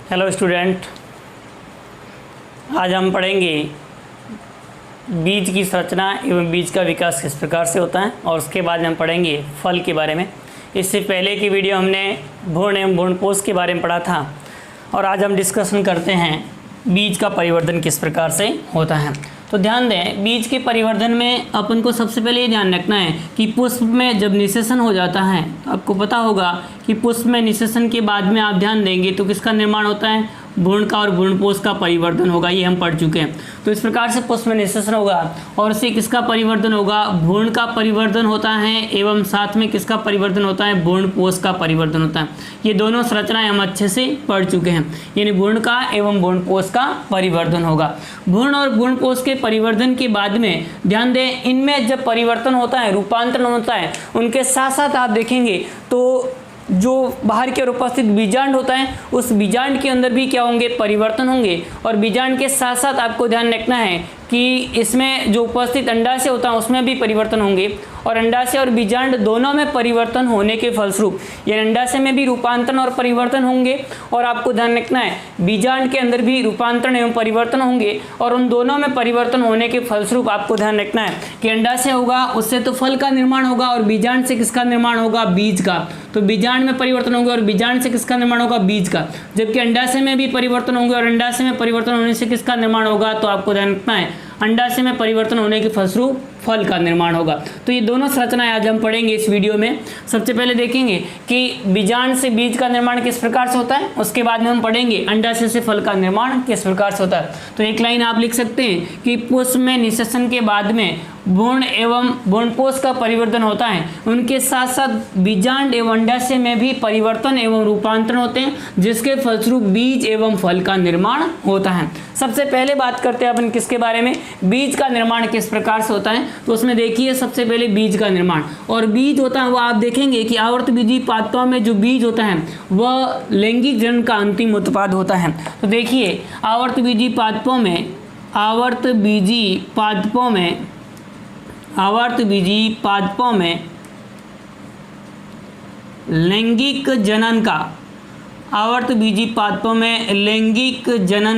Hello student, आज हम पढ़ेंगे बीज की संरचना एवं बीज का विकास किस प्रकार से होता है और उसके बाद हम पढ़ेंगे फल के बारे में। इससे पहले की वीडियो हमने भ्रूण एवं भ्रूणपोष के बारे में पढ़ा था और आज हम डिस्कशन करते हैं बीज का परिवर्धन किस प्रकार से होता है। तो ध्यान दें, बीज के परिवर्धन में अपन को सबसे पहले ये ध्यान रखना है कि पुष्प में जब निषेचन हो जाता है, आपको पता होगा कि पुष्प में निषेचन के बाद में आप ध्यान देंगे तो किसका निर्माण होता है, भ्रूण का और भ्रूणपोष का परिवर्तन होगा। ये हम पढ़ चुके हैं। तो इस प्रकार से पुष्प में निषेचन होगा और उससे किसका परिवर्तन होगा, भ्रूण का परिवर्तन होता है एवं साथ में किसका परिवर्तन होता है, भ्रूणपोष का परिवर्तन होता है। ये दोनों संरचनाएं हम अच्छे से पढ़ चुके हैं, यानी भ्रूण का एवं भ्रूणपोष का परिवर्तन होगा। भ्रूण और भ्रूणपोष के परिवर्तन के बाद में ध्यान दें, इनमें जब परिवर्तन होता है, रूपांतरण होता है, उनके साथ साथ आप देखेंगे तो जो बाहर की ओर उपस्थित बीजांड होता है उस बीजांड के अंदर भी क्या होंगे, परिवर्तन होंगे। और बीजांड के साथ साथ आपको ध्यान रखना है कि इसमें जो उपस्थित अंडाशय होता है उसमें भी परिवर्तन होंगे और अंडाशय और बीजांड दोनों में परिवर्तन होने के फलस्वरूप ये अंडाशय में भी रूपांतरण और परिवर्तन होंगे और आपको ध्यान रखना है बीजांड के अंदर भी रूपांतरण एवं परिवर्तन होंगे और उन दोनों में परिवर्तन होने के फलस्वरूप आपको ध्यान रखना है कि अंडाशय होगा उससे तो फल का निर्माण होगा और बीजांड से किसका निर्माण होगा, बीज का। तो बीजांड में परिवर्तन होंगे और बीजांड से किसका निर्माण होगा, बीज का। जबकि अंडाशय में भी परिवर्तन होंगे और अंडाशय में परिवर्तन होने से किसका निर्माण होगा, तो आपको ध्यान रखना है अंडाशय में परिवर्तन होने के फलस्वरूप फल का निर्माण होगा। तो ये दोनों संरचनाएं आज हम पढ़ेंगे इस वीडियो में। सबसे पहले देखेंगे कि बीजांड से बीज का निर्माण किस प्रकार से होता है, उसके बाद में हम पढ़ेंगे अंडाशय से फल का निर्माण किस प्रकार से होता है। तो एक लाइन आप लिख सकते हैं कि पुष्प में निषेचन के बाद में भ्रूण एवं भ्रूणपोष का परिवर्तन होता है, उनके साथ साथ बीजांड एवं अंडाशय में भी परिवर्तन एवं रूपांतरण होते हैं जिसके फलस्वरूप बीज एवं फल का निर्माण होता है। सबसे पहले बात करते हैं अपन किसके बारे में, बीज का निर्माण किस प्रकार से होता है। तो उसमें देखिए सबसे पहले बीज का निर्माण, और बीज होता है वो आप देखेंगे कि आवर्तबीजी पादपों में जो बीज होता है वह लैंगिक जनन का अंतिम उत्पाद होता है। तो देखिए आवर्तबीजी पादपों में लैंगिक जनन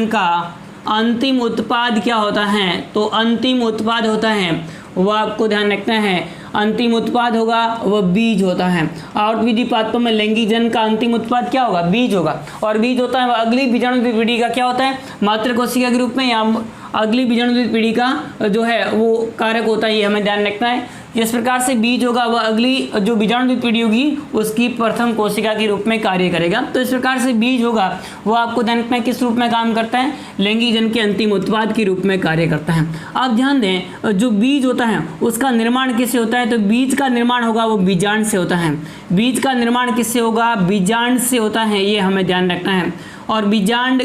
का अंतिम उत्पाद क्या होता है, तो अंतिम उत्पाद होता है वह आपको ध्यान रखना है, अंतिम उत्पाद होगा वह बीज होता है। आवर्तबीजी पादपों में लैंगिक जनन का अंतिम उत्पाद क्या होगा, बीज होगा। और बीज होता है वह अगली बीजाणु पीढ़ी का क्या होता है, मातृ कोशिका के रूप में या अगली बीजाणु पीढ़ी का जो है वो कारक होता है, ये हमें ध्यान रखना है। जिस प्रकार से बीज होगा वह अगली जो बीजाणु पीढ़ी होगी उसकी प्रथम कोशिका के रूप में कार्य करेगा। तो इस प्रकार से बीज होगा वो आपको ध्यान रखना है किस रूप में काम करता है, लैंगिक जनन के अंतिम उत्पाद के रूप में कार्य करता है। आप ध्यान दें जो बीज होता है उसका निर्माण किससे होता है, तो बीज का निर्माण होगा वो बीजांड से होता है। बीज का निर्माण किससे होगा, बीजांड से होता है, ये हमें ध्यान रखना है। और बीजांड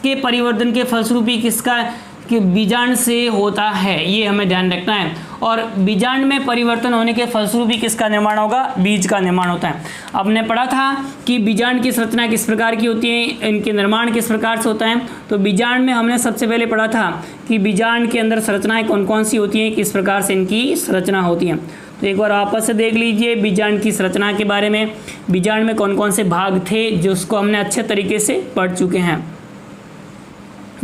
के परिवर्तन के फलस्वरूप ही किसका, कि बीजांड से होता है, ये हमें ध्यान रखना है। और बीजांड में परिवर्तन होने के फलस्वरूप ही किसका निर्माण होगा, बीज का निर्माण होता है। आपने पढ़ा था कि बीजांड की संरचना किस प्रकार की होती है, इनके निर्माण किस प्रकार से होता है। तो बीजांड में हमने सबसे पहले पढ़ा था कि बीजांड के अंदर संरचनाएं कौन कौन सी होती हैं, किस प्रकार से इनकी संरचना होती है। तो एक बार वापस से देख लीजिए बीजांड की संरचना के बारे में, बीजांड में कौन कौन से भाग थे जिसको हमने अच्छे तरीके से पढ़ चुके हैं।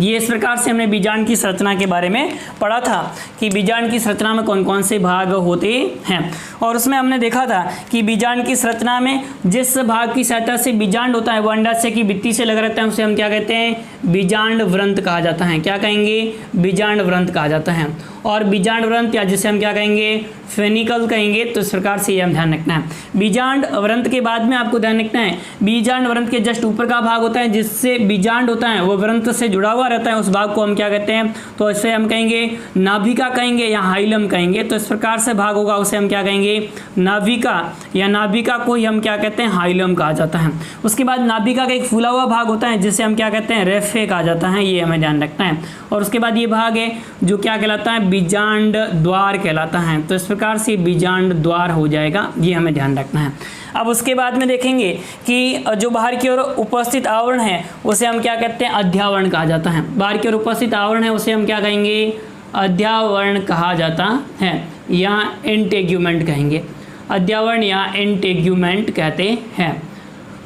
ये इस प्रकार से हमने बीजांड की संरचना के बारे में पढ़ा था कि बीजांड की संरचना में कौन कौन से भाग होते हैं। और उसमें हमने देखा था कि बीजांड की संरचना में जिस भाग की सहायता से बीजांड होता है वह अंडाशय की भित्ति से लगा रहता है उसे हम क्या कहते हैं, बीजांड व्रंत कहा जाता है। क्या कहेंगे, बीजांड व्रंत कहा जाता है। और बीजांड व्रंत या जिसे हम क्या कहेंगे, फेनिकल कहेंगे। तो इस प्रकार से ये हम ध्यान रखना है। बीजांड व्रंत के बाद में आपको ध्यान रखना है बीजांड व्रंत के जस्ट ऊपर का भाग होता है जिससे बीजांड होता है वो व्रंत से जुड़ा हुआ रहता है, उस भाग को हम क्या कहते हैं, तो इसे हम कहेंगे नाभिका कहेंगे या हाइलम कहेंगे। तो इस प्रकार से भाग होगा उसे हम क्या कहेंगे, नाभिका, या नाभिका को ही हम क्या कहते हैं, हाइलम कहा जाता है। उसके बाद नाभिका का एक फूला हुआ भाग होता है जिसे हम क्या कहते हैं, रेफे कहा जाता है, ये हमें ध्यान रखना है। और उसके बाद ये भाग है जो क्या कहलाता है, बीजांड द्वार कहलाता है। तो इस प्रकार से बीजांड द्वार हो जाएगा, ये हमें ध्यान रखना है। अब उसके बाद में देखेंगे कि जो बाहर की ओर उपस्थित आवरण है उसे हम क्या कहते हैं, अध्यावरण कहा जाता है। बाहर की ओर उपस्थित आवरण है उसे हम क्या कहेंगे, अध्यावरण कहा जाता है या इंटेग्यूमेंट कहेंगे, अध्यावरण या इंटेग्यूमेंट कहते हैं।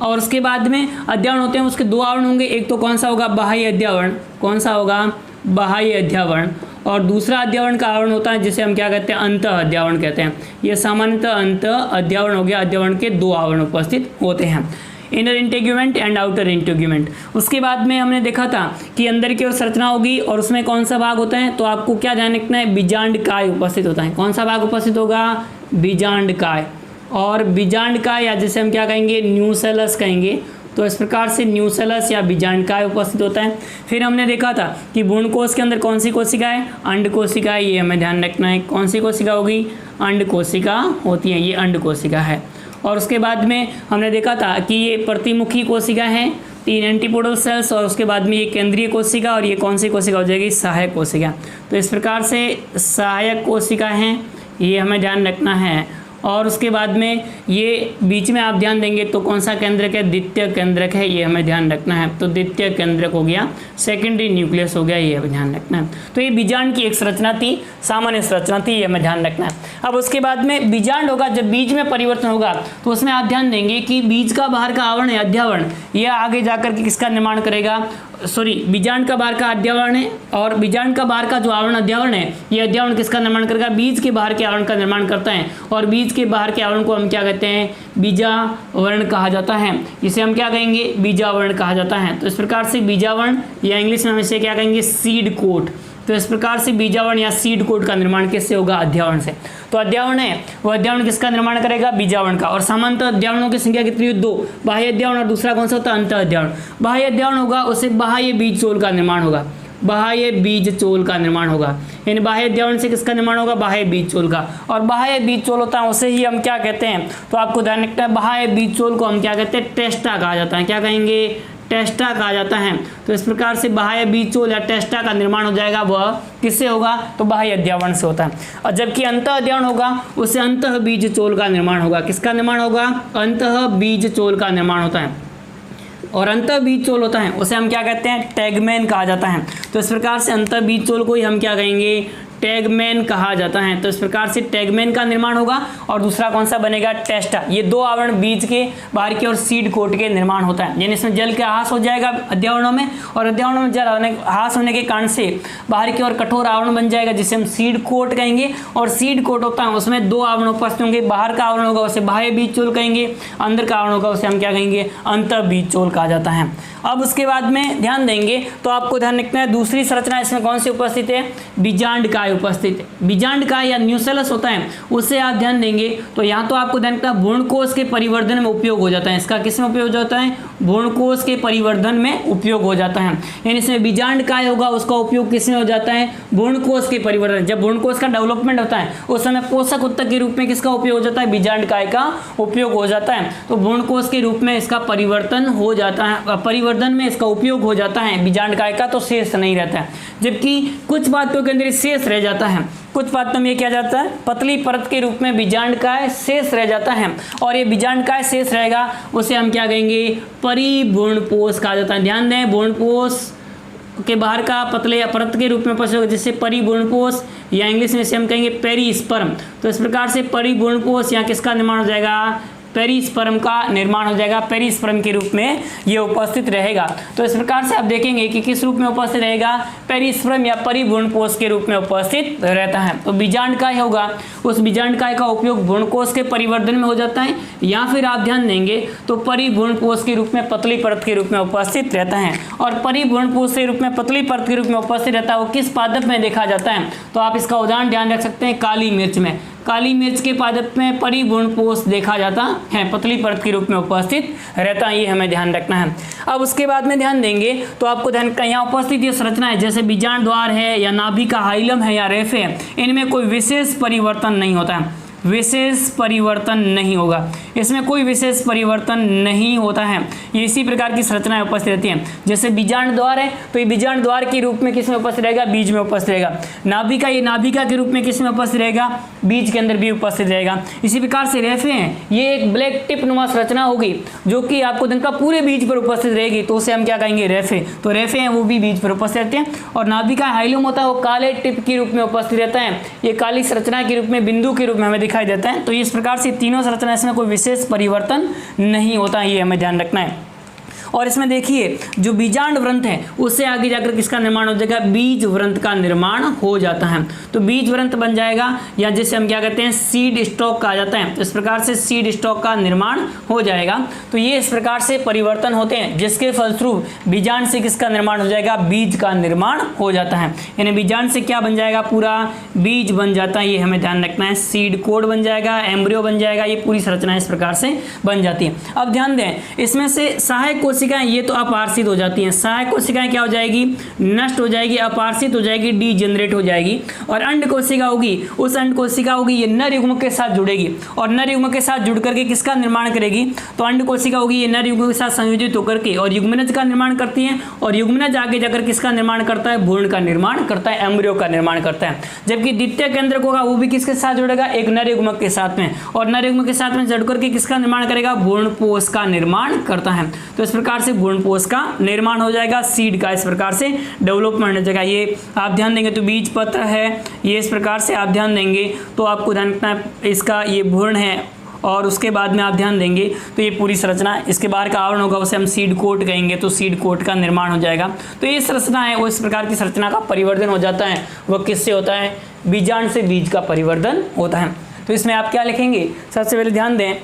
और उसके बाद में अध्यावरण होते हैं, उसके दो आवरण होंगे, एक तो कौन सा होगा बाह्य अध्यावरण, कौन सा होगा बाह्य अध्यावरण, और दूसरा अध्यावरण का आवरण होता है जिसे हम क्या कहते हैं अंतः अध्यावरण कहते हैं। ये सामान्यतः अंतः अध्यावरण हो गया, अध्यावरण के दो आवरण उपस्थित होते हैं, inner integument and outer integument. उसके बाद में हमने देखा था कि अंदर की ओर संरचना होगी और उसमें कौन सा भाग होता है, तो आपको क्या ध्यान रखना है, बीजांडकाय उपस्थित होता है। कौन सा भाग उपस्थित होगा, बीजांडकाय, और बीजांडकाय या जिसे हम क्या कहेंगे न्यूसेलस कहेंगे, तो इस प्रकार से न्यूसेलस या बीजांडकाय उपस्थित होता है। फिर हमने देखा था कि भ्रूणकोश के अंदर कौन सी कोशिका है, अंड कोशिका, ये हमें ध्यान रखना है। कौन सी कोशिका होगी, अंड कोशिका होती है, ये अंड कोशिका है। और उसके बाद में हमने देखा था कि ये प्रतिमुखी कोशिका है, 3 एंटीपोडल सेल्स, और उसके बाद में ये केंद्रीय कोशिका, और ये कौन सी कोशिका हो जाएगी, सहायक कोशिका। तो इस प्रकार से सहायक कोशिका हैं, ये हमें ध्यान रखना है। और उसके बाद में ये बीच में आप ध्यान देंगे तो कौन सा केंद्रक है, द्वितीय केंद्रक है, ये हमें ध्यान रखना है। तो द्वितीय केंद्रक हो गया, सेकेंडरी न्यूक्लियस हो गया, ये हमें ध्यान रखना है। तो ये बीजांड की एक संरचना थी, सामान्य संरचना थी, ये हमें ध्यान रखना है। अब उसके बाद में बीजांड होगा, जब बीज में परिवर्तन होगा तो उसमें आप ध्यान देंगे कि बीज का बाहर का आवरण है अध्यावरण, यह आगे जाकर के किसका निर्माण करेगा, बीजांड का बाहर का अध्यावरण है, और बीजांड का बाहर का जो आवरण अध्यावरण है, ये अध्यावरण किसका निर्माण करेगा, बीज के बाहर के आवरण का निर्माण करता है। और बीज के बाहर के आवरण को हम क्या कहते हैं, बीजावरण कहा जाता है। इसे हम क्या कहेंगे, बीजावरण कहा जाता है। तो इस प्रकार से बीजावरण या इंग्लिश में हम इसे क्या कहेंगे, सीड कोट। तो इस प्रकार से बीजावरण या सीड कोट का निर्माण किससे होगा, अध्यावरण से। तो अध्यावरण है वो अध्यावरण किसका निर्माण करेगा, बीजावरण का। और सामान्यतः अध्यावरणों की संख्या कितनी है, 2, बाह्य अध्यावरण और दूसरा कौन सा होता है, अंतः अध्यावरण। बाह्य अध्यावरण होगा उससे बाह्य बीज चोल का निर्माण होगा, बाह्य बीज चोल का निर्माण होगा। यानी बाह्य अध्यावरण से किसका निर्माण होगा, बाह्य बीज चोल का। और बाह्य बीज चोल होता है उसे ही हम क्या कहते हैं, तो आपको ध्यान रखना है, बाह्य बीज चोल को हम क्या कहते हैं, टेस्टा कहा जाता है। क्या कहेंगे, टेस्टा कहा जाता है। तो इस प्रकार से बाह्य बीज चोल या टेस्टा का निर्माण हो जाएगा, वह किससे होगा, तो बाह्य अध्यावरण से होता है। और जबकि अंतः अध्यावरण होगा उससे अंतः बीज चोल का निर्माण होगा। किसका निर्माण होगा, अंतः बीज चोल का निर्माण होता है। और अंतः बीज चोल होता है उसे हम क्या कहते हैं, टैगमैन कहा जाता है। तो इस प्रकार से अंतः बीज चोल को ही हम क्या कहेंगे, टैगमैन कहा जाता है। तो इस प्रकार से टैगमैन का निर्माण होगा और दूसरा कौन सा बनेगा, टेस्टा। ये दो आवरण बीज के बाहर की और सीड कोट के निर्माण होता है। यानी इसमें जल का ह्रास हो जाएगा अध्यावरणों में, और अध्यावरणों में जल ह्रास होने के कारण से बाहर की और कठोर आवरण बन जाएगा जिसे हम सीड कोट कहेंगे। और सीड कोट होता है उसमें दो आवरण उपस्थित होंगे, बाहर का आवरण होगा उसे बाह्य बीज चोल कहेंगे, अंदर का आवरण होगा उसे हम क्या कहेंगे, अंतः बीज चोल कहा जाता है। अब उसके बाद में ध्यान देंगे तो आपको ध्यान रखना है दूसरी संरचना इसमें कौन सी उपस्थित है, बीजांडकाय उपस्थित है। बीजांडकाय या न्यूसेलस होता है उससे आप ध्यान देंगे तो यहाँ तो आपको ध्यान रखना भ्रूणकोश के परिवर्धन में उपयोग हो जाता है। इसका किसमें उपयोग हो जाता है, भ्रूणकोश के परिवर्धन में उपयोग हो जाता है। यानी इसमें बीजांडकाय होगा उसका उपयोग किसमें हो जाता है, भ्रूणकोश के परिवर्धन। जब भ्रूणकोश का डेवलपमेंट होता है उस समय पोषक उत्तक के रूप में किसका उपयोग हो जाता है, बीजांडकाय का उपयोग हो जाता है। तो भ्रूणकोश के रूप में इसका परिवर्तन हो जाता है, परिवर्धन में इसका उपयोग हो जाता है बीजांडकाय का, तो शेष नहीं रहता है। जबकि कुछ बातों के अंदर शेष रह जाता है, कुछ बातों में क्या जाता है, पतली परत के रूप में बीजांडकाय शेष रह जाता है। और ये बीजांडकाय शेष रहेगा उसे हम क्या कहेंगे, परिभ्रूणपोष कहा जाता है। ध्यान दें, भ्रूणपोष के बाहर का पतले परत के रूप में उपस्थित होगा जिससे परिभ्रूणपोष, या इंग्लिश में से हम कहेंगे पेरिस्पर्म। तो इस प्रकार से परिभ्रूणपोष यहाँ किसका निर्माण हो जाएगा, पेरिस्पर्म का निर्माण हो जाएगा। पेरिस्पर्म के रूप में ये उपस्थित रहेगा। तो इस प्रकार से आप देखेंगे कि किस रूप में उपस्थित रहेगा, पेरिस्पर्म या परिभ्रूणपोष के रूप में उपस्थित रहता है। तो बीजांडकाय होगा उस बीजांडकाय का उपयोग भ्रूणकोश के परिवर्धन में हो जाता है, या फिर आप ध्यान देंगे तो परिभ्रूणपोष के रूप में पतली परत के रूप में उपस्थित रहता है। और परिभ्रूणपोष के रूप में पतली परत के रूप में उपस्थित रहता है वो किस पादप में देखा जाता है, तो आप इसका उदाहरण ध्यान रख सकते हैं काली मिर्च में। काली मिर्च के पादप में परिभ्रूणपोष देखा जाता है, पतली परत के रूप में उपस्थित रहता है, ये हमें ध्यान रखना है। अब उसके बाद में ध्यान देंगे तो आपको ध्यान यहाँ उपस्थित ये संरचना है जैसे बीजांड द्वार है या नाभिका हाइलम है या रेफे है, इनमें कोई विशेष परिवर्तन नहीं होता है, विशेष परिवर्तन नहीं होगा, इसमें कोई विशेष परिवर्तन नहीं होता है। ये इसी प्रकार की संरचनाएं उपस्थित रहती हैं। जैसे बीजांड द्वार है तो ये बीजांड द्वार के रूप में किसमें उपस्थित रहेगा, बीज में उपस्थित रहेगा। नाभिका, ये नाभिका के रूप में किसमें उपस्थित रहेगा, बीज के अंदर भी उपस्थित रहेगा। इसी प्रकार से रेफे हैं, ये एक ब्लैक टिप नुमा संरचना होगी जो कि आपको दिन का पूरे बीज पर उपस्थित रहेगी, तो उसे हम क्या कहेंगे, रेफे। तो रेफे हैं वो भी बीज पर उपस्थित रहते हैं। और नाभिका हाइलम होता है वो काले टिप के रूप में उपस्थित रहता है, ये काली संरचना के रूप में बिंदु के रूप में हमें दिखाई देता है। तो इस प्रकार से तीनों संरचना, इसमें कोई विशेष परिवर्तन नहीं होता, ये हमें ध्यान रखना है। और इसमें देखिए जो बीजांड व्रंत है उससे आगे जाकर किसका निर्माण हो जाएगा, बीज व्रंत का निर्माण हो जाता है। तो बीज व्रंत बन जाएगा, या जिसे हम क्या कहते हैं, सीड स्टॉक कहा जाता है। तो इस प्रकार से सीड स्टॉक का निर्माण हो जाएगा। तो ये इस प्रकार से परिवर्तन होते हैं जिसके फलस्वरूप बीजांड से किसका निर्माण हो जाएगा, बीज का निर्माण हो जाता है। यानी बीजांड से क्या बन जाएगा, पूरा बीज बन जाता है, ये हमें ध्यान रखना है। सीड कोड बन जाएगा, एम्ब्रियो बन जाएगा, ये पूरी संरचना इस प्रकार से बन जाती है। अब ध्यान दें, इसमें से सहायक कोशिकाएं ये तो अपार्षित हो जाती हैं। सहायक कोशिकाएं क्या हो जाएगी, नष्ट हो जाएगी, अपार्षित हो जाएगी, डीजेनरेट हो जाएगी। और अंड कोशिका होगी, उस अंड कोशिका होगी ये नर युग्मक के साथ जुड़ेगी, और नर युग्मक के साथ जुड़ करके किसका निर्माण करेगी, तो अंड कोशिका होगी ये नर युग्मक के साथ संयोजित होकर के और युग्मनज का निर्माण करती है। और युग्मनज आगे जाकर किसका निर्माण करता है, भ्रूण का निर्माण करता है, एम्ब्रियो का निर्माण करता है। जबकि द्वितीय केंद्रक होगा वो भी किसके साथ जुड़ेगा, एक नर युग्मक के साथ में, और नर युग्मक के साथ में जुड़ करके किसका निर्माण करेगा, भ्रूणपोष का निर्माण करता है। तो इस प्रकार से भ्रूणपोष का निर्माण हो जाएगा, सीड का इस प्रकार से डेवलपमेंट हो जाएगा। ये आप ध्यान देंगे तो बीज पत्र है, ये इस प्रकार से आप ध्यान देंगे तो आपको ध्यान रखना है इसका ये भ्रूण है, और उसके बाद में आप ध्यान देंगे तो ये पूरी संरचना, इसके बाहर का आवरण होगा उसे हम सीड कोट कहेंगे, तो सीड कोट का निर्माण हो जाएगा। तो ये संरचना है वो इस प्रकार की संरचना का परिवर्धन हो जाता है। वह किससे होता है, बीजांड से बीज का परिवर्धन होता है। तो इसमें आप क्या लिखेंगे, सबसे पहले ध्यान दें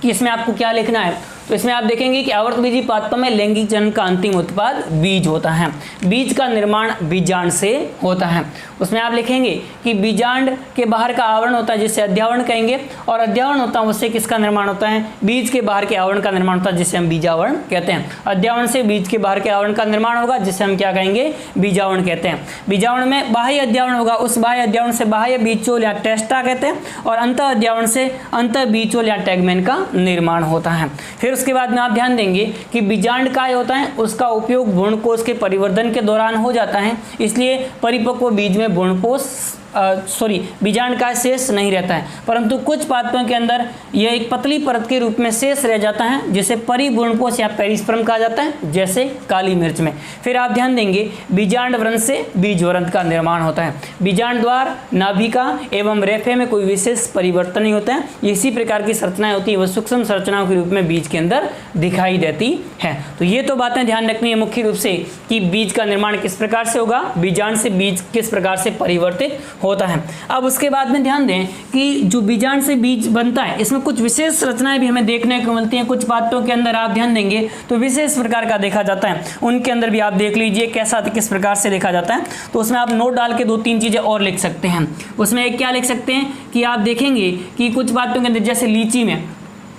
कि इसमें आपको क्या लिखना है। तो इसमें आप देखेंगे कि आवर्तबीजी पादपों में लैंगिक जनन का अंतिम उत्पाद बीज होता है। बीज का निर्माण बीजांड से होता है। उसमें आप लिखेंगे कि बीजांड के बाहर का आवरण होता है जिसे अध्यावरण कहेंगे, और अध्यावरण होता है उससे किसका निर्माण होता है, बीज के बाहर के आवरण का निर्माण होता है जिसे हम बीजावरण कहते हैं। अध्यावरण से बीज के बाहर के आवरण का निर्माण होगा जिसे हम क्या कहेंगे, बीजावरण कहते हैं। बीजावरण में बाह्य अध्यावरण होगा, उस बाह्य अध्यावरण से बाह्य बीजोल या टेस्टा कहते हैं, और अंतः अध्यावरण से अंतः बीजोल या टैगमेन का निर्माण होता है। फिर उसके बाद में आप ध्यान देंगे कि बीजांड काय होता है, उसका उपयोग भ्रूणकोश के परिवर्धन के दौरान हो जाता है, इसलिए परिपक्व बीज में भ्रूणकोश बीजांड का शेष नहीं रहता है, परंतु कुछ पादपों के अंदर यह एक पतली परत के रूप में शेष रह जाता है जिसे परिभ्रूणकोश या पेरिस्पर्म कहा जाता है, जैसे काली मिर्च में। फिर आप ध्यान देंगे बीजांड व्रंत से बीज व्रंत का निर्माण होता है। बीजांड द्वार, नाभिका एवं रेफे में कोई विशेष परिवर्तन नहीं होता है। इसी प्रकार की संरचनाएं होती है, वह सूक्ष्म संरचनाओं के रूप में बीज के अंदर दिखाई देती है। तो ये तो बातें ध्यान रखनी है मुख्य रूप से कि बीज का निर्माण किस प्रकार से होगा, बीजांड से बीज किस प्रकार से परिवर्तित होता है। अब उसके बाद में ध्यान दें कि जो बीजांड से बीज बनता है इसमें कुछ विशेष रचनाएं भी हमें देखने को मिलती हैं। कुछ पादपों के अंदर आप ध्यान देंगे तो विशेष प्रकार का देखा जाता है, उनके अंदर भी आप देख लीजिए कैसा किस प्रकार से देखा जाता है। तो उसमें आप नोट डाल के 2-3 चीजें और लिख सकते हैं। उसमें एक क्या लिख सकते हैं कि आप देखेंगे कि कुछ पादपों के अंदर जैसे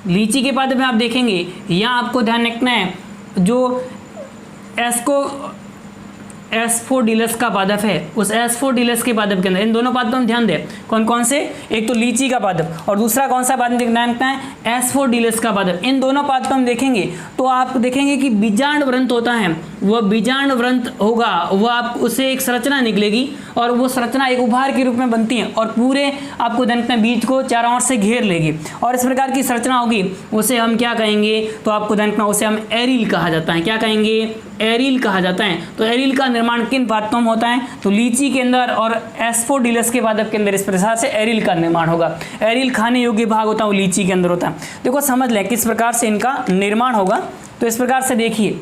लीची के पादप में आप देखेंगे, यहाँ आपको ध्यान रखना है जो एस्फोडिलस का पादप है, उस एस्फोडिलस के पादप के अंदर इन दोनों पादपों में ध्यान दें कौन कौन से, एक तो लीची का पादप और दूसरा कौन सा पादप देखना है, एस्फोडिलस का पादप। इन दोनों पादपों में देखेंगे तो आप देखेंगे कि बीजांड व्रंत होता है, वह बीजांड व्रंत होगा, वह आप उससे एक संरचना निकलेगी और वो संरचना एक उभार के रूप में बनती है और पूरे आपको धन बीज को चारों ओर से घेर लेगी और इस प्रकार की संरचना होगी, उसे हम क्या कहेंगे, तो आपको धन उसे हम एरिल कहा जाता है। क्या कहेंगे, एरिल कहा जाता है। तो एरिल का निर्माण किन पादपों में होता है, तो लीची के अंदर और एस्फोडिलस के पादप के अंदर इस प्रकार से एरिल का निर्माण होगा। एरिल खाने योग्य भाग होता है वो लीची के अंदर होता है। देखो समझ लें किस प्रकार से इनका निर्माण होगा। तो इस प्रकार से देखिए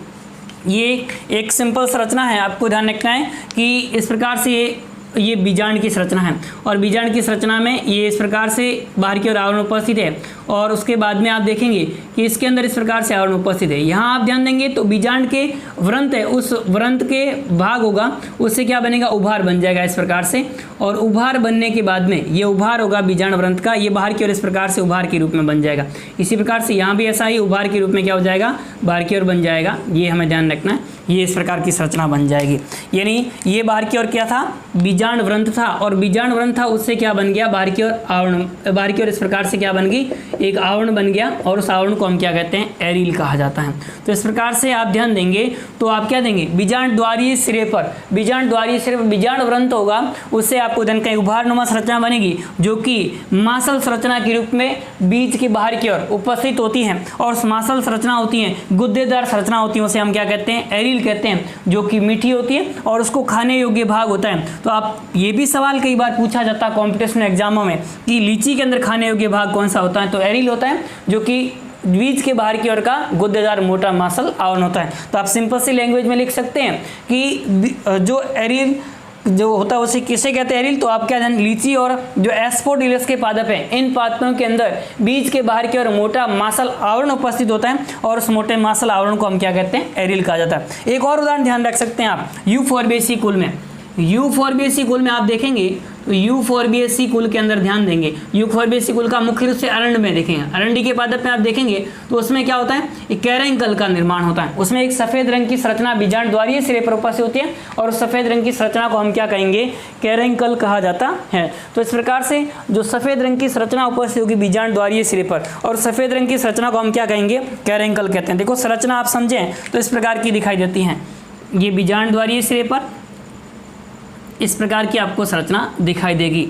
ये एक सिंपल संरचना है, आपको ध्यान रखना है कि इस प्रकार से ये बीजांड की संरचना है और बीजांड की संरचना में ये इस प्रकार से बाहर की ओर आवरण उपस्थित है और उसके बाद में आप देखेंगे कि इसके अंदर इस प्रकार से आवरण उपस्थित है। यहाँ आप ध्यान देंगे तो बीजांड के व्रंत है, उस व्रंत के भाग होगा, उससे क्या बनेगा, उभार बन जाएगा इस प्रकार से। और उभार बनने के बाद में ये उभार होगा बीजांड व्रंत का, ये बाहर की ओर इस प्रकार से उभार के रूप में बन जाएगा। इसी प्रकार से यहाँ भी ऐसा ही उभार के रूप में क्या हो जाएगा, बाहर की ओर बन जाएगा। ये हमें ध्यान रखना है, ये इस प्रकार की संरचना बन जाएगी। यानी ये बाहर की ओर क्या था, बीजांड व्रंत था और बीजांड व्रंत था, उससे क्या बन गया, बाहर की ओर आवरण, बाहर की ओर इस प्रकार से क्या बन गई, एक आवरण बन गया और उस आवरण को हम क्या कहते हैं, एरिल कहा जाता है। तो इस प्रकार से आप ध्यान देंगे तो आप क्या देंगे, बीजांड द्वारीय सिरे पर, बीजांड द्वारीय सिरे पर बीजांड व्रंत होगा, उससे आपको धन कहीं उभारनुमा संरचना बनेगी जो कि मासल संरचना के रूप में बीज के बाहर की ओर उपस्थित होती है और मासल संरचना होती है, गुद्देदार संरचना होती है, उसे हम क्या कहते हैं, एरिल एरिल कहते हैं, जो कि मीठी होती है और उसको खाने योग्य भाग होता है। तो आप ये भी सवाल कई बार पूछा जाता है कॉम्पिटिशन एग्जामों में कि लीची के अंदर खाने योग्य भाग कौन सा होता है, तो एरिल होता है, जो कि बीज के बाहर की ओर का गुद्देदार मोटा मांसल आवरण होता है। तो आप सिंपल सी लैंग्वेज में लिख सकते हैं कि जो एरिल जो होता है उसे किसे कहते हैं, एरिल। तो आप क्या जान, लीची और जो एस्पोडिलस के पादप हैं, इन पादपों के अंदर बीज के बाहर की ओर मोटा मांसल आवरण उपस्थित होता है और उस मोटे मांसल आवरण को हम क्या कहते हैं, एरिल कहा जाता है। एक और उदाहरण ध्यान रख सकते हैं आप, यूफोर्बिएसी कुल में, यूफोर्बिएसी कुल में आप देखेंगे तो यूफोर्बिएसी कुल के अंदर ध्यान देंगे, यूफोर्बिएसी कुल का मुख्य रूप से अरंड में देखेंगे, अरंडी के पादप में आप देखेंगे तो उसमें क्या होता है, एक कैरेंकल का निर्माण होता है। उसमें एक सफेद रंग की संरचना बीजांड द्वारीय सिरे पर उपस्थित होती है और उस सफेद रंग की संरचना को हम क्या कहेंगे, कैरेंकल कहा जाता है। तो इस प्रकार से जो सफेद रंग की संरचना उपस्थित होगी बीजांड द्वारीय सिरे पर और सफेद रंग की संरचना को हम क्या कहेंगे, कैरेंकल कहते हैं। देखो संरचना आप समझें तो इस प्रकार की दिखाई देती है, ये बीजांड द्वारीय सिरे पर इस प्रकार की आपको संरचना दिखाई देगी,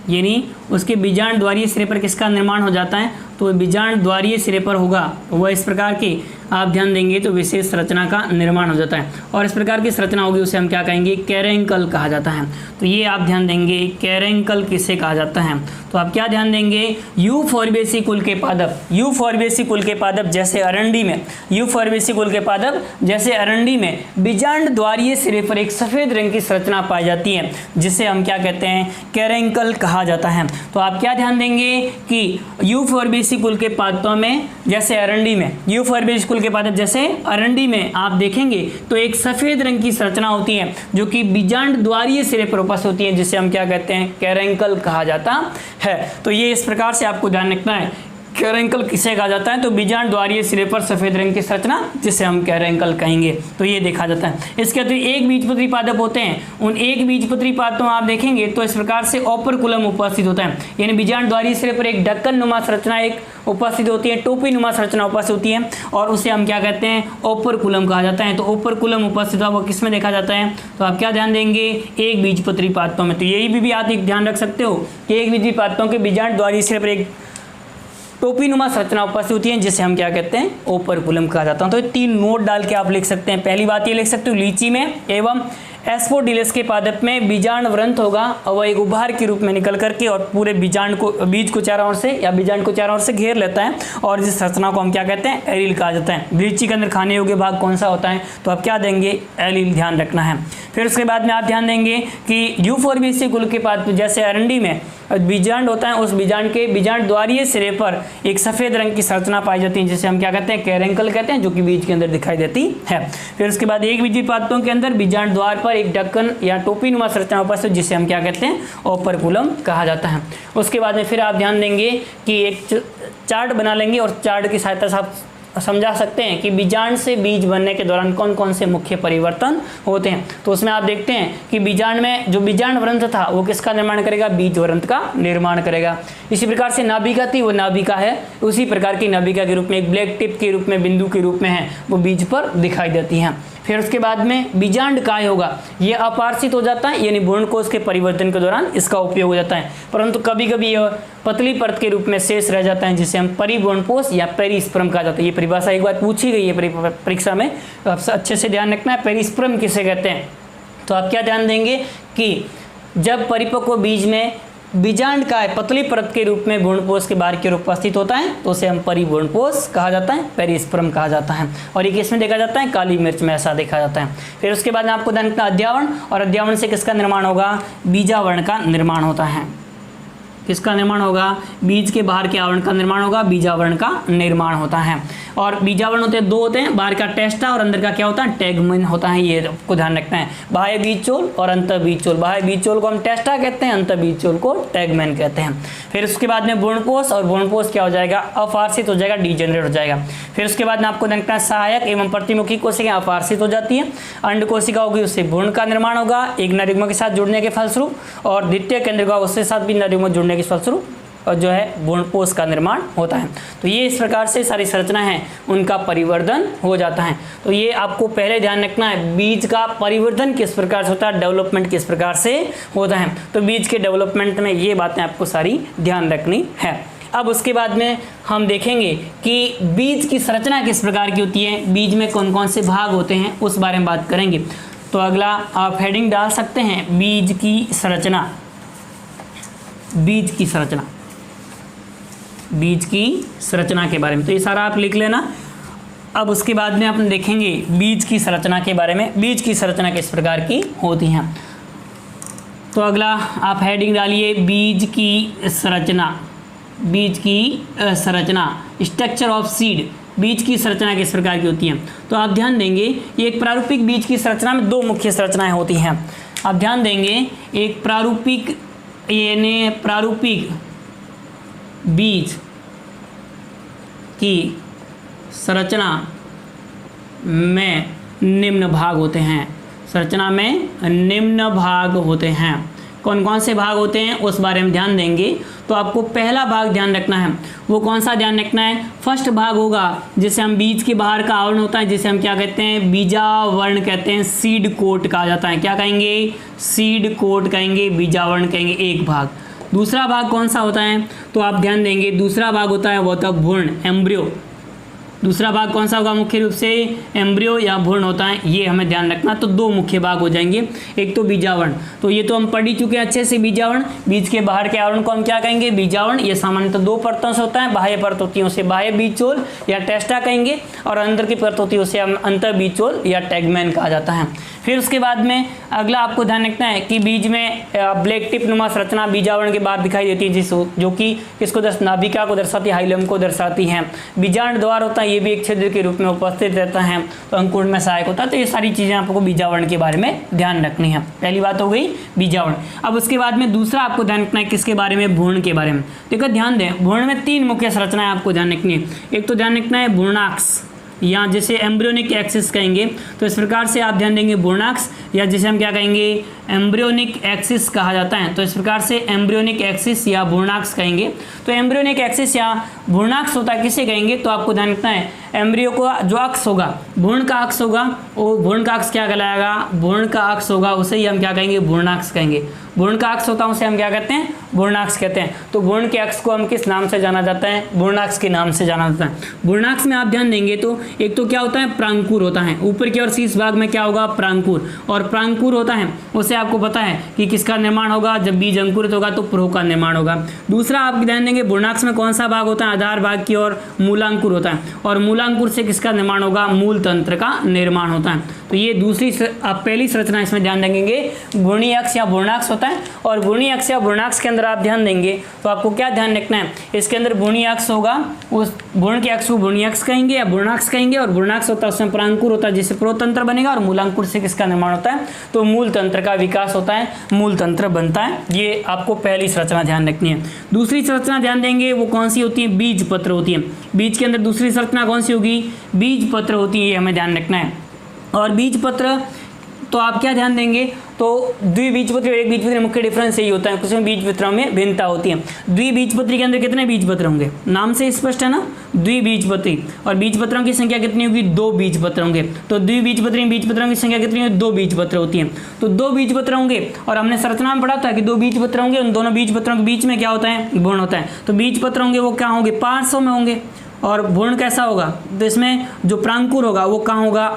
यानी उसके बीजांड द्वारीय सिरे पर किसका निर्माण हो जाता है, तो बीजांड द्वारीय सिरे पर होगा वह इस प्रकार की आप ध्यान देंगे तो विशेष संरचना का निर्माण हो जाता है और इस प्रकार की संरचना होगी उसे हम क्या कहेंगे, कैरेंकल कहा जाता है। तो ये आप ध्यान देंगे कैरेंकल किसे कहा जाता है, तो आप क्या ध्यान देंगे, यूफोर्बिएसी कुल के पादप, यूफोर्बिएसी कुल के पादप जैसे अरंडी में, यूफोर्बिएसी कुल के पादप जैसे अरंडी में बीजांड द्वारीय सिरे पर एक सफेद रंग की संरचना पाई जाती है जिसे हम क्या कहते हैं, कैरेंकल कहा जाता है। तो आप क्या ध्यान देंगे कि यूफोर्बिएसी कुल के पादपों में जैसे अरंडी में, यूफोर्बिएसी कुल के पादप जैसे अरंडी में आप देखेंगे तो एक सफेद रंग की संरचना होती है जो कि बीजांड द्वारीय सिरे पर उपस्थित होती है जिसे हम क्या कहते हैं, कैरेंकल कहा जाता है। तो ये इस प्रकार से आपको ध्यान रखना है, कैरेंकल किसे कहा जाता है, तो बीजांड द्वारीय सिरे पर सफेद रंग की संरचना जिसे हम कैरेंकल कहेंगे। तो ये देखा जाता है। इसके अतिरिक्त एक बीजपत्री पादप होते हैं, उन एक बीजपत्री पादपों आप देखेंगे तो इस प्रकार से ओपरकुलम उपस्थित होता है, यानी बीजांड द्वारीय सिरे पर एक ढक्कन नुमा संरचना एक उपस्थित होती है, टोपी नुमा संरचना उपस्थित होती है और उसे हम क्या कहते हैं, ओपरकुलम कहा जाता है। तो ओपरकुलम उपस्थित हुआ वो किस में देखा जाता है, तो आप क्या ध्यान देंगे, एक बीजपत्री पादपों में। तो यही भी आप ध्यान रख सकते हो कि एक बीजपत्री पादपों के बीजांड द्वारीय सिरे पर एक टोपी नुमा संरचना उपस्थित होती है जिसे हम क्या कहते हैं, ओपरकुलम कहा जाता है। तो ये तीन नोट डाल के आप लिख सकते हैं। पहली बात ये लिख सकते हो, लीची में एवं एस्पोडिलस के पादप में बीजांड व्रंत होगा और वह एक उभार के रूप में निकल करके और पूरे बीजांड को, बीज को चारों ओर से या बीजांड को चारों ओर से घेर लेता है और इस संरचना को हम क्या कहते हैं, एरिल कहा जाता है। लीची के अंदर खाने योग्य भाग कौन सा होता है, तो आप क्या देंगे, एरिल ध्यान रखना है। फिर उसके बाद में आप ध्यान देंगे कि यूफोर्बिएसी कुल के पादप जैसे अरंडी में बीजांड होता है, उस बीजांड के बीजांड द्वारीय सिरे पर एक सफेद रंग की संरचना पाई जाती है जिसे हम क्या कहते हैं, कैरेंकल कहते हैं, जो कि बीज के अंदर दिखाई देती है। फिर उसके बाद एक बीजी पादपों के अंदर बीजांड द्वार पर एक ढक्कन या टोपी नुमा संरचना उपस्थित जिसे हम क्या कहते हैं, ओपरकुलम कहा जाता है। उसके बाद में फिर आप ध्यान देंगे कि एक चार्ट बना लेंगे और चार्ट की सहायता से आप समझा सकते हैं कि बीजांड से बीज बनने के दौरान कौन कौन से मुख्य परिवर्तन होते हैं। तो उसमें आप देखते हैं कि बीजांड में जो बीजांड व्रंत था वो किसका निर्माण करेगा, बीज व्रंत का निर्माण करेगा। इसी प्रकार से नाभिका थी, वो नाभिका है, उसी प्रकार की नाभिका के रूप में एक ब्लैक टिप के रूप में, बिंदु के रूप में है, वो बीज पर दिखाई देती हैं। फिर उसके बाद में बीजांड काय होगा, ये अपार्षित हो जाता है, यानी भ्रूणकोश के परिवर्तन के दौरान इसका उपयोग हो जाता है, परंतु कभी कभी यह पतली परत के रूप में शेष रह जाता है जिसे हम परिभ्रूणपोष या पेरिस्पर्म कहा जाता है। ये परिभाषा एक बार पूछी गई है परीक्षा में, तो आप अच्छे से ध्यान रखना है, पेरिस्पर्म किसे कहते हैं। तो आप क्या ध्यान देंगे कि जब परिपक्व बीज में बीजांड काय पतली परत के रूप में भ्रूणपोष के बाहर की ओर उपस्थित होता है तो उसे हम परिभ्रूणपोष कहा जाता है, पेरिस्पर्म कहा जाता है। और ये किसमें देखा जाता है, काली मिर्च में ऐसा देखा जाता है। फिर उसके बाद आपको ध्यान रखना अध्यावरण, और अध्यावरण से किसका निर्माण होगा, बीजावरण का निर्माण होता है। किसका निर्माण होगा, बीज के बाहर के आवरण का निर्माण होगा, बीजावरण का निर्माण होता है। और बीजावरण होते हैं, दो होते हैं, बाहर का टेस्टा और अंदर का क्या होता है, टैगमन होता है। ये आपको ध्यान रखना है, बाह्य बीज चोल और अंतर बीज चोल। बाह्य बीज चोल को हम टेस्टा कहते हैं, अंतर बीज चोल को टैगमन कहते हैं। फिर उसके बाद में भ्रूणपोष, और भ्रूणपोष क्या हो जाएगा, अपार्षित हो जाएगा, डीजेनरेट हो जाएगा। फिर उसके बाद में आपको ध्यान रखना है सहायक एवं प्रतिमुखी कोशिका अपार्षित हो जाती है, अंड कोशिका होगी, उससे भ्रूण का निर्माण होगा एक नरयुग्म के साथ जुड़ने के फलस्वरूप, और द्वितीय केंद्र का उसके साथ भी नरयुग्म जुड़ने के फलस्वरूप और जो है भ्रूणपोष का निर्माण होता है। तो ये इस प्रकार से सारी संरचना है उनका परिवर्धन हो जाता है। तो ये आपको पहले ध्यान रखना है, बीज का परिवर्धन किस प्रकार से होता है, डेवलपमेंट किस प्रकार से होता है। तो बीज के डेवलपमेंट में ये बातें आपको सारी ध्यान रखनी है। अब उसके बाद में हम देखेंगे कि बीज की संरचना किस प्रकार की होती है, बीज में कौन कौन से भाग होते हैं उस बारे में बात करेंगे। तो अगला आप हेडिंग डाल सकते हैं बीज की संरचना, बीज की संरचना, बीज की संरचना के बारे में। तो ये सारा आप लिख लेना। अब उसके बाद में अपन देखेंगे बीज की संरचना के बारे में, बीज की संरचना किस प्रकार की होती हैं। तो अगला आप हेडिंग डालिए बीज की संरचना, बीज की संरचना, स्ट्रक्चर ऑफ सीड, बीज की संरचना किस प्रकार की होती है। तो आप ध्यान देंगे ये एक प्रारूपिक बीज की संरचना में 2 मुख्य संरचनाएं होती हैं। आप ध्यान देंगे एक प्रारूपिक यानी प्रारूपिक बीज की संरचना में निम्न भाग होते हैं, संरचना में निम्न भाग होते हैं। कौन कौन से भाग होते हैं उस बारे में ध्यान देंगे। तो आपको पहला भाग ध्यान रखना है, वो कौन सा ध्यान रखना है, फर्स्ट भाग होगा जिसे हम बीज के बाहर का आवरण होता है, जिसे हम क्या कहते हैं, बीजावरण कहते हैं, सीड कोट कहा जाता है। क्या कहेंगे, सीड कोट कहेंगे, बीजावरण कहेंगे, एक भाग। दूसरा भाग कौन सा होता है, तो आप ध्यान देंगे दूसरा भाग होता है वो होता है भ्रूण, एम्ब्रियो। दूसरा भाग कौन सा होगा, मुख्य रूप से एम्ब्रियो या भ्रूण होता है, ये हमें ध्यान रखना। तो 2 मुख्य भाग हो जाएंगे, एक तो बीजावरण, तो ये तो हम पढ़ ही चुके हैं अच्छे से। बीजावरण, बीज के बाहर के आवरण को हम क्या कहेंगे, बीजावरण। ये सामान्यतः 2 परतों से होता है, बाह्य परत होती है उसे बाह्य बीजोल या टेस्टा कहेंगे, और अंदर की परत होती है उसे हम अंतर बीजोल या टैगमैन कहा जाता है। फिर उसके बाद में अगला आपको ध्यान रखना है कि बीज में ब्लैक टिप नुमा संरचना बीजावरण के बाद दिखाई देती है, जो कि किसको नाभिका को दर्शाती है, हाइलम को दर्शाती है। बीजांड द्वार होता है, ये भी एक छिद्र के रूप में उपस्थित रहता है, तो अंकुरण में सहायक होता है। तो ये सारी चीजें आपको बीजावरण के बारे में ध्यान रखनी है। पहली बात हो गई बीजावरण। अब उसके बाद में दूसरा आपको ध्यान रखना है किसके बारे में, भ्रूण के बारे में। देखो ध्यान दें, भ्रूण में 3 मुख्य संरचनाएं आपको ध्यान रखनी है। एक तो ध्यान रखना है भ्रूणाक्ष, या जिसे एम्ब्रियोनिक एक्सिस कहेंगे, तो इस प्रकार से आप ध्यान देंगे भ्रूणाक्ष, या जिसे हम क्या कहेंगे, एम्ब्रियोनिक एक्सिस कहा जाता है। तो इस प्रकार से एम्ब्रियोनिक एक्सिस या भ्रूणाक्ष कहेंगे। तो एम्ब्रियोनिक एक्सिस या भ्रूणाक्ष होता है किसे कहेंगे, तो आपको ध्यान रखना है एम्ब्रियो को जो अक्ष होगा, भ्रूण का अक्ष होगा, वो भ्रूण का अक्ष क्या कहलाएगा, भ्रूण का अक्ष होगा, उसे ही हम क्या कहेंगे, भ्रूणाक्ष कहेंगे। भ्रूण का अक्ष होता है उसे हम क्या कहते हैं, भ्रूणाक्ष कहते हैं। तो भ्रूण के अक्ष को हम किस नाम से जाना जाता है, भ्रूणाक्ष के नाम से जाना जाता है। भ्रूणाक्ष में आप ध्यान देंगे तो एक तो क्या होता है, प्रांकुर होता है, ऊपर की ओर शीर्ष भाग में क्या होगा, प्रांकुर। और प्रांकुर होता है उसे आपको पता है कि किसका निर्माण होगा, जब बीज अंकुरित होगा तो प्रो का निर्माण होगा। दूसरा आप ध्यान देंगे भ्रूणाक्ष में कौन सा भाग होता है, आधार भाग की ओर मूलांकुर होता है, और मूलांकुर से किसका निर्माण होगा, मूल तंत्र का निर्माण होता है। तो ये दूसरी आप पहली संरचना इसमें ध्यान देंगे, भ्रूणी अक्ष या भ्रूणाक्ष होता है। और भ्रूणी अक्ष या भ्रूणाक्ष के अंदर आप ध्यान देंगे तो आपको क्या ध्यान रखना है, इसके अंदर भ्रूणी अक्ष होगा, उस भ्रूण के अक्ष को भ्रूणी अक्ष कहेंगे या भ्रूणाक्ष कहेंगे, और भ्रूणाक्ष होता है उसमें प्रांकुर होता है जिससे प्रोतंत्र बनेगा, और मूलांकुर से किसका निर्माण होता है, तो मूल तंत्र का विकास होता है, मूल तंत्र बनता है। ये आपको पहली संरचना ध्यान रखनी है। दूसरी संरचना ध्यान देंगे वो कौन सी होती है, बीज पत्र होती है। बीज के अंदर दूसरी संरचना कौन सी होगी, बीज पत्र होती है, ये हमें ध्यान रखना है। और बीज पत्र तो आप क्या ध्यान देंगे, तो द्विबीजपत्री और एक बीजपत्री मुख्य डिफरेंस यही होता है, कुछ में बीजपत्रों में भिन्नता होती है। द्विबीजपत्री के अंदर कितने बीजपत्र होंगे, नाम से स्पष्ट है ना, द्विबीजपत्री। और बीजपत्रों की संख्या कितनी होगी, 2 बीजपत्र होंगे। तो द्विबीजपत्री में बीजपत्रों की संख्या कितनी होगी, 2 बीजपत्र होती है। तो 2 बीजपत्र होंगे, और हमने संरचना में पढ़ा था कि 2 बीजपत्र होंगे, उन दोनों बीजपत्रों के बीच में क्या होता है, भ्रूण होता है। तो बीजपत्र होंगे वो क्या होंगे, 500 में होंगे। और भ्रूण कैसा होगा, तो इसमें जो प्रांकुर होगा वो कहाँ होगा,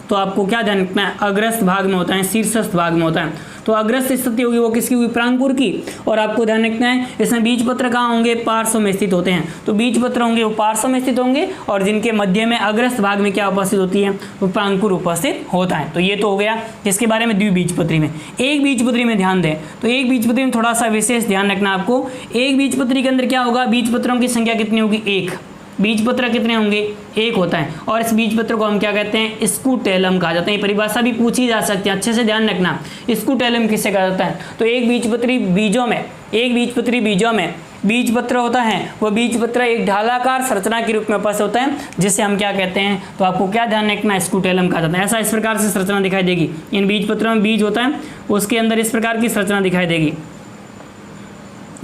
तो आपको क्या ध्यान रखना है, अग्रस्थ भाग में होता है, शीर्षस्थ भाग में होता है। तो अग्रस्थ स्थिति होगी वो किसकी हुई, प्रांकुर की। और आपको ध्यान रखना है इसमें बीजपत्र कहाँ होंगे, पार्श्व में स्थित होते हैं। तो बीजपत्र होंगे वो पार्श्व में स्थित होंगे, और जिनके मध्य में अग्रस्थ भाग में क्या उपस्थित होती है, वो प्रांकुर उपस्थित होता है। तो ये तो हो गया किसके बारे में, द्विबीजपत्री में। एक बीजपत्री में ध्यान दें तो एक बीजपत्री में थोड़ा सा विशेष ध्यान रखना आपको। एक बीजपत्री के अंदर क्या होगा, बीजपत्रों की संख्या कितनी होगी, 1। बीजपत्र कितने होंगे, 1 होता है। और इस बीजपत्र को हम क्या कहते हैं, स्कूटेलम कहा जाता है। ये परिभाषा भी पूछी जा सकती है, अच्छे से ध्यान रखना, स्कूटेलम किसे कहा जाता है। तो एक बीजपत्री बीजों में बीजपत्र होता है, वो बीजपत्र एक ढालाकार संरचना के रूप में उपस्थित होता है, जिसे हम क्या कहते हैं, तो आपको क्या ध्यान रखना है, स्कूटेलम कहा जाता है। ऐसा इस प्रकार से संरचना दिखाई देगी, इन बीजपत्रों में बीज होता है, उसके अंदर इस प्रकार की संरचना दिखाई देगी,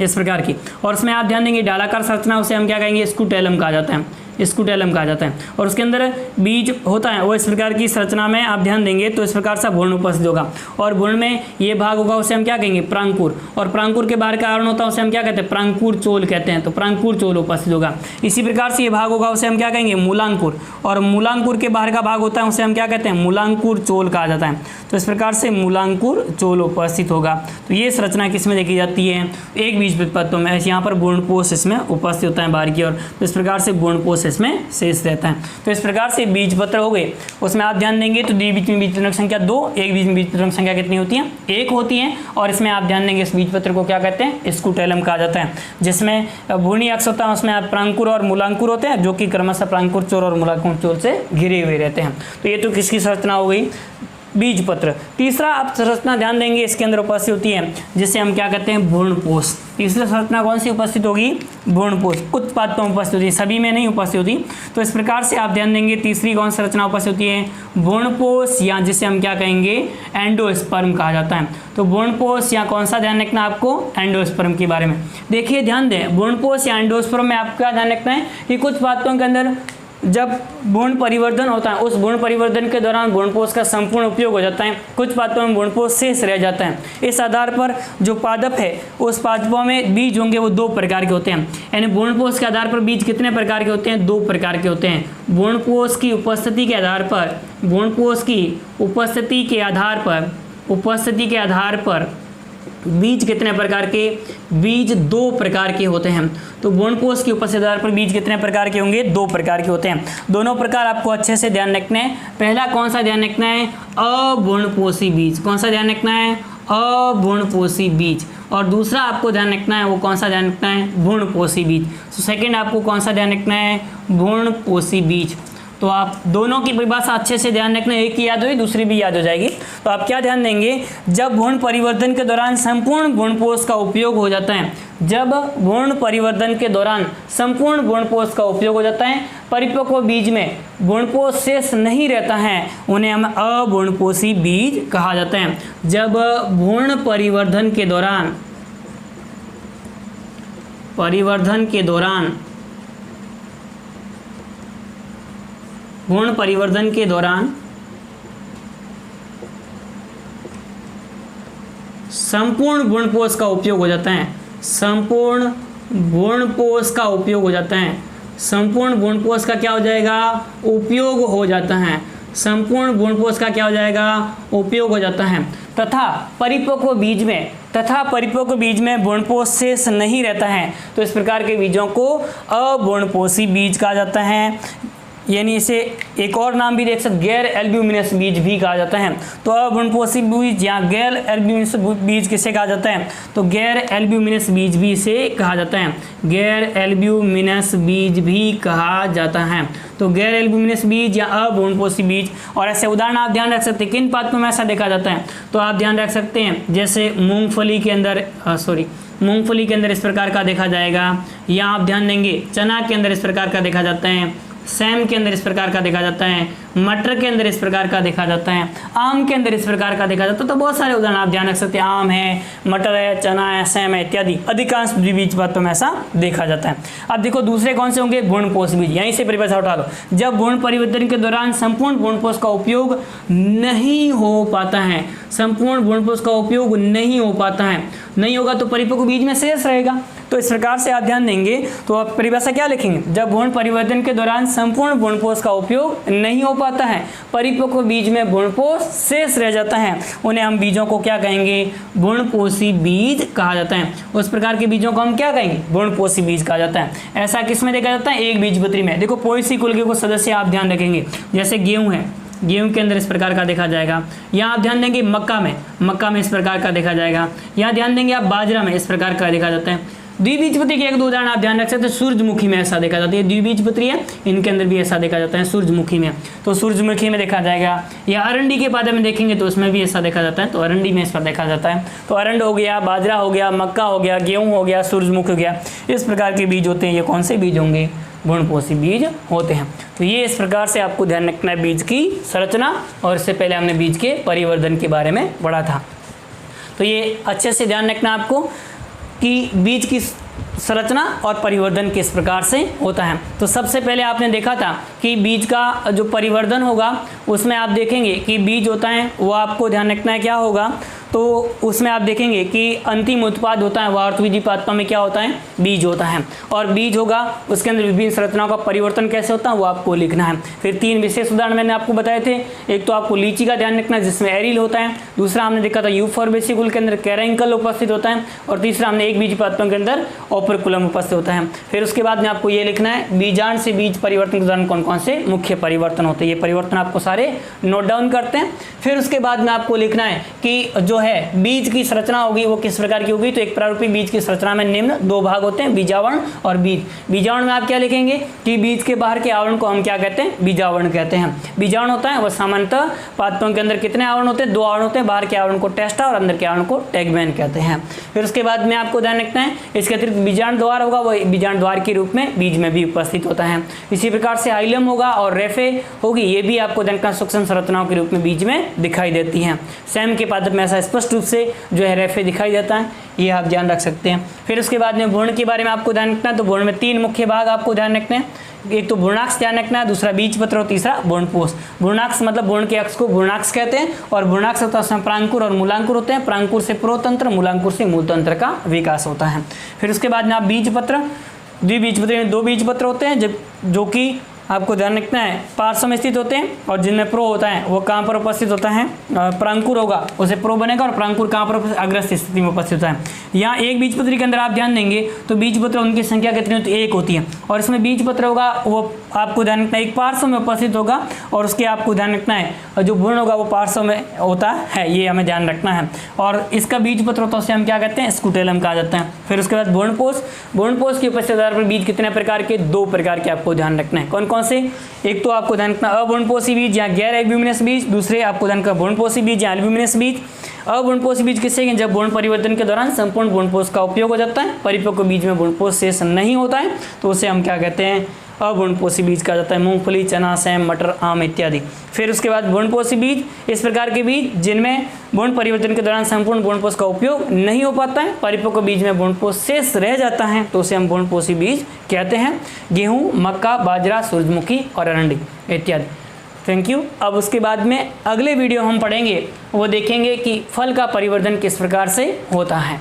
इस प्रकार की। और उसमें आप ध्यान देंगे डालाकार संरचना, उसे हम क्या कहेंगे, स्कूटेलम कहा जाता है, स्कूटेलम कहा जाता है। और उसके अंदर बीज होता है वो इस प्रकार की संरचना में आप ध्यान देंगे तो इस प्रकार से भ्रूण उपस्थित होगा। और भ्रूण में ये भाग होगा उसे हम क्या कहेंगे, प्रांकुर। और प्रांकुर के बाहर का आवरण होता है उसे हम क्या कहते हैं, प्रांकुर चोल कहते हैं। तो प्रांकुर चोल उपस्थित होगा। इसी प्रकार से ये भाग होगा उसे हम क्या कहेंगे, मूलांकुर। और मूलांकुर के बाहर का भाग होता है उसे हम क्या कहते हैं, मूलांकुर चोल कहा जाता है। तो इस प्रकार से मूलांकुर चोल उपस्थित होगा। तो ये संरचना किसमें देखी जाती है, एक बीजपत्र पत्तों में। यहाँ पर भ्रूणपोष इसमें उपस्थित होता है बाहर की ओर। तो इस प्रकार से भ्रूणपोष इसमें शेष रहता है। तो इस प्रकार से बीजपत्र हो गए। उसमें आप ध्यान देंगे तो द्विबीज में बीजपत्र संख्या 2, एक बीज में बीजपत्र संख्या कितनी होती है, 1 होती है। और इसमें आप ध्यान देंगे इस बीजपत्र को क्या कहते हैं, स्कूटेलम कहा जाता है। जिसमें भ्रूणीय अक्ष होता है उसमें आप प्रांकुर और मूलांकुर होते हैं जो कि क्रमशः प्रांकुर चोल और मूलांकुर चोल से घिरे हुए रहते हैं। तो ये तो किसकी संरचना हो गई, बीजपत्र। तीसरा आप संरचना ध्यान देंगे इसके अंदर उपस्थित होती है जिसे हम क्या कहते हैं, भ्रूणपोष। तीसरी संरचना कौन सी उपस्थित होगी, भ्रूणपोष। कुछ पात्रों में उपस्थित होती है, सभी में नहीं उपस्थित होती। तो इस प्रकार से आप ध्यान देंगे तीसरी कौन संरचना उपस्थित होती है, भ्रूणपोष, या जिसे हम क्या कहेंगे, एंडोस्पर्म कहा जाता है। तो भ्रूणपोष या कौन सा ध्यान रखना है आपको, एंडोस्पर्म के बारे में। देखिए ध्यान दें, भ्रूणपोष या एंडोस्पर्म में आपको क्या ध्यान रखना है कि कुछ पात्रों के अंदर जब भ्रूण परिवर्धन होता है उस भ्रूण परिवर्धन के दौरान भ्रूणपोष का संपूर्ण उपयोग हो जाता है। कुछ पादपों में भ्रूणपोष शेष रह जाता है। इस आधार पर जो पादप है उस पादपों में बीज होंगे वो 2 प्रकार के होते हैं। यानी भ्रूणपोष के आधार पर बीज कितने प्रकार के होते हैं, 2 प्रकार के होते हैं। भ्रूणपोष की उपस्थिति के आधार पर, भ्रूणपोष की उपस्थिति के आधार पर बीज कितने प्रकार के, बीज 2 प्रकार के होते हैं। तो भ्रूणपोष की उपस्थिति आधार पर बीज कितने प्रकार के होंगे, 2 प्रकार के होते हैं। दोनों प्रकार आपको अच्छे से ध्यान रखना है। पहला कौन सा ध्यान रखना है, अभ्रूणपोषी बीज। कौन सा ध्यान रखना है, अभ्रूणपोषी बीज। और दूसरा आपको ध्यान रखना है वो कौन सा ध्यान रखना है, भ्रूणपोषी बीज। तो सेकेंड आपको कौन सा ध्यान रखना है, भ्रूणपोषी बीज। तो आप दोनों की परिभाषा अच्छे से ध्यान रखना, एक की याद हुई दूसरी भी याद हो जाएगी। तो आप क्या ध्यान देंगे, जब भ्रूण परिवर्धन के दौरान संपूर्ण भ्रूणपोष का उपयोग हो जाता है, जब भ्रूण परिवर्धन के दौरान संपूर्ण भ्रूणपोष का उपयोग हो जाता है, परिपक्व बीज में भ्रूणपोष शेष नहीं रहता है, उन्हें हम अभ्रूणपोषी बीज कहा जाता है। जब भ्रूण परिवर्धन के दौरान भ्रूण परिवर्धन के दौरान संपूर्ण भ्रूणपोष का उपयोग हो जाता है, संपूर्ण भ्रूणपोष का उपयोग हो जाता है, संपूर्ण भ्रूणपोष का क्या हो जाएगा, उपयोग हो जाता है, संपूर्ण भ्रूणपोष का क्या हो जाएगा, उपयोग हो जाता है। तथा परिपक्व बीज में भ्रूणपोष शेष नहीं रहता है, तो इस प्रकार के बीजों को अभ्रूणपोषी बीज कहा जाता है। यानी इसे एक और नाम भी देख सकते, गैर एल्ब्यूमिनस बीज भी कहा जाता है। तो अभ्रूणपोषी बीज या गैर एल्ब्यूमिनस बीज किसे कहा जाता है, तो गैर एल्ब्यूमिनस बीज भी इसे कहा जाता है, गैर एल्ब्यूमिनस बीज भी कहा जाता है। तो गैर एल्ब्यूमिनस बीज या अभ्रूणपोषी बीज। और ऐसे उदाहरण आप ध्यान रख सकते हैं, किन पादपों में ऐसा देखा जाता है, तो आप ध्यान रख सकते हैं जैसे मूंगफली के अंदर इस प्रकार का देखा जाएगा, या आप ध्यान देंगे चना के अंदर इस प्रकार का देखा जाता है, सैम के अंदर इस प्रकार का देखा जाता है, मटर के अंदर इस प्रकार का देखा जाता है, आम के अंदर इस प्रकार का देखा जाता है। तो बहुत सारे उदाहरण आप ध्यान रख सकते हैं, आम है, मटर है, चना है, सैम है इत्यादि, अधिकांश द्विबीज पादपों में ऐसा देखा जाता है। अब देखो दूसरे कौन से होंगे, भ्रूणपोष बीज। यहीं से परिभाषा उठा लो, जब भ्रूण परिवर्तन के दौरान संपूर्ण भ्रूणपोष का उपयोग नहीं हो पाता है, संपूर्ण भ्रूणपोष का उपयोग नहीं हो पाता है, नहीं होगा तो परिपक्व बीज में शेष रहेगा। तो इस प्रकार से आप ध्यान देंगे तो आप परिभाषा क्या लिखेंगे, जब भ्रूण परिवर्तन के दौरान संपूर्ण भ्रूणपोष का उपयोग नहीं हो पाता है, परिपक्व बीज में भ्रूणपोष शेष रह जाता है, उन्हें हम बीजों को क्या कहेंगे, भ्रूणपोषी बीज कहा जाता है। उस प्रकार के बीजों को हम क्या कहेंगे, भ्रूणपोषी बीज कहा जाता है। ऐसा किसमें देखा जाता है, एक बीजपत्री में। देखो पोएसी कुल के कुछ सदस्य आप ध्यान रखेंगे, जैसे गेहूं है, गेहूं के अंदर इस प्रकार का देखा जाएगा। यहाँ आप ध्यान देंगे मक्का में इस प्रकार का देखा जाएगा। यहाँ ध्यान देंगे आप बाजरा में इस प्रकार का देखा जाता है। द्विबीजपत्री के 1-2 उदाहरण आप ध्यान रख सकते हैं, सूरजमुखी में ऐसा देखा जाता है, द्विबीजपत्री है, इनके अंदर भी ऐसा देखा जाता है सूरजमुखी में। तो सूरजमुखी में देखा जाएगा, या अरंडी के पादप में देखेंगे तो उसमें भी ऐसा देखा जाता है, तो अरंडी में इस पर देखा जाता है। तो अरंड हो गया, बाजरा हो गया, मक्का हो गया, गेहूँ हो गया, सूरजमुखी हो गया, इस प्रकार के बीज होते हैं। ये कौन से बीज होंगे, भ्रूणपोषी बीज होते हैं। तो ये इस प्रकार से आपको ध्यान रखना है बीज की संरचना, और इससे पहले हमने बीज के परिवर्धन के बारे में पढ़ा था। तो ये अच्छे से ध्यान रखना आपको कि बीज की संरचना और परिवर्धन किस प्रकार से होता है। तो सबसे पहले आपने देखा था कि बीज का जो परिवर्धन होगा उसमें आप देखेंगे कि बीज होता है वो आपको ध्यान रखना है क्या होगा, तो उसमें आप देखेंगे कि अंतिम उत्पाद होता है वह अर्थविधि पादपों में क्या होता है, बीज होता है। और बीज होगा उसके अंदर विभिन्न संरचनाओं का परिवर्तन कैसे होता है वो आपको लिखना है। फिर 3 विशेष उदाहरण मैंने आपको बताए थे। एक तो आपको लीची का ध्यान रखना है जिसमें एरिल होता है, दूसरा हमने देखा था यूफोर्बिसिकुल के अंदर कैरेंकल उपस्थित होता है, और तीसरा हमने एक बीज पादपों के अंदर ओपरकुलम उपस्थित होता है। फिर उसके बाद में आपको ये लिखना है बीजांड से बीज परिवर्तन के उदाहरण कौन कौन से मुख्य परिवर्तन होते हैं। ये परिवर्तन आपको सारे नोट डाउन करते हैं। फिर उसके बाद में आपको लिखना है कि जो है बीज की संरचना होगी वो किस प्रकार की होगी। तो एक प्रारूपी बीज की संरचना में निम्न 2 भाग होते हैं, बीजावरण और बीज। बीजावरण में आप क्या लिखेंगे कि बीज के बाहर के आवरण को हम क्या कहते हैं, बीजावरण कहते हैं। बीजावरण होता है वह सामान्यतः पादपों के अंदर कितने आवरण होते हैं, 2 आवरण होते हैं, बाहर के आवरण को टेस्टा और अंदर के आवरण को टैगमैन कहते हैं। फिर उसके बाद में आपको ध्यान रखना है इसके अतिरिक्त बीजांड द्वार होगा, वह बीजांड द्वार के रूप में बीज में भी उपस्थित होता है। इसी प्रकार से आइलम होगा और रेफे होगी, ये भी आपको ध्यान रखना सूक्ष्म संरचनाओं के रूप में बीज में दिखाई देती हैं। सैम के पादप में ऐसा स्पष्ट रूप से जो है रेफे दिखाई देता है, ये आप ध्यान रख सकते हैं। फिर उसके बाद में भ्रूण के बारे में आपको ध्यान रखना है। तो भ्रूण में 3 मुख्य भाग आपको ध्यान रखने हैं। एक तो भ्रूणाक्ष ध्यान रखना है, दूसरा बीजपत्र और तीसरा भ्रूणपोष। भ्रूणाक्ष मतलब भ्रूण के अक्ष को भ्रूणाक्ष कहते हैं, और भ्रूणाक्ष होता है उसमें प्रांकुर और मूलांकुर होते हैं। प्रांकुर से प्रोतंत्र, मूलांकुर से मूलतंत्र का विकास होता है। फिर उसके बाद में आप बीजपत्र, द्विबीजपत्र में 2 बीजपत्र होते हैं जो कि आपको ध्यान रखना है पार्श्व में स्थित होते हैं, और जिनमें प्रो होता है वो कहाँ पर उपस्थित होता है, प्रांकुर होगा उसे प्रो बनेगा, और प्रांकुर कहाँ पर अग्रस्थ स्थिति में उपस्थित होता है। यहाँ एक बीजपत्री के अंदर आप ध्यान देंगे तो बीजपत्र उनकी संख्या कितनी होती है, 1 होती है, और इसमें बीजपत्र होगा वो आपको ध्यान रखना है एक पार्श्व में उपस्थित होगा, और उसके आपको ध्यान रखना है और जो भ्रूण होगा वो पार्श्व में होता है, ये हमें ध्यान रखना है। और इसका बीजपत्र होता है उसे हम क्या कहते हैं, स्कूटेलम कहा जाता है। फिर उसके बाद भ्रूणपोष, भ्रूणपोष की उपस्थिति आधार पर बीज कितने प्रकार के, 2 प्रकार के आपको ध्यान रखना है। कौन कौन से, एक तो आपको ध्यान रखना अभ्रूणपोषी बीज या गैर एल्ब्यूमिनस बीज, दूसरे आपको ध्यान रखना भ्रूणपोषी बीज या एल्ब्यूमिनस बीज। अभ्रूणपोषी बीज किससे, जब भ्रूण परिवर्तन के दौरान संपूर्ण भ्रूणपोष का उपयोग हो जाता है, परिपक्व बीज में भ्रूणपोष शेष नहीं होता है, तो उसे हम क्या कहते हैं, अभ्रूणपोषी बीज कहा जाता है। मूंगफली, चना, सेम, मटर, आम इत्यादि। फिर उसके बाद भ्रूणपोषी बीज, इस प्रकार के बीज जिनमें भ्रूण परिवर्तन के दौरान संपूर्ण भ्रूणपोष का उपयोग नहीं हो पाता है, परिपक्व बीज में भ्रूणपोष शेष रह जाता है, तो उसे हम भ्रूणपोषी बीज कहते हैं। गेहूं, मक्का, बाजरा, सूरजमुखी और अरंडी इत्यादि। Thank you. अब उसके बाद में अगले वीडियो हम पढ़ेंगे, वो देखेंगे कि फल का परिवर्धन किस प्रकार से होता है।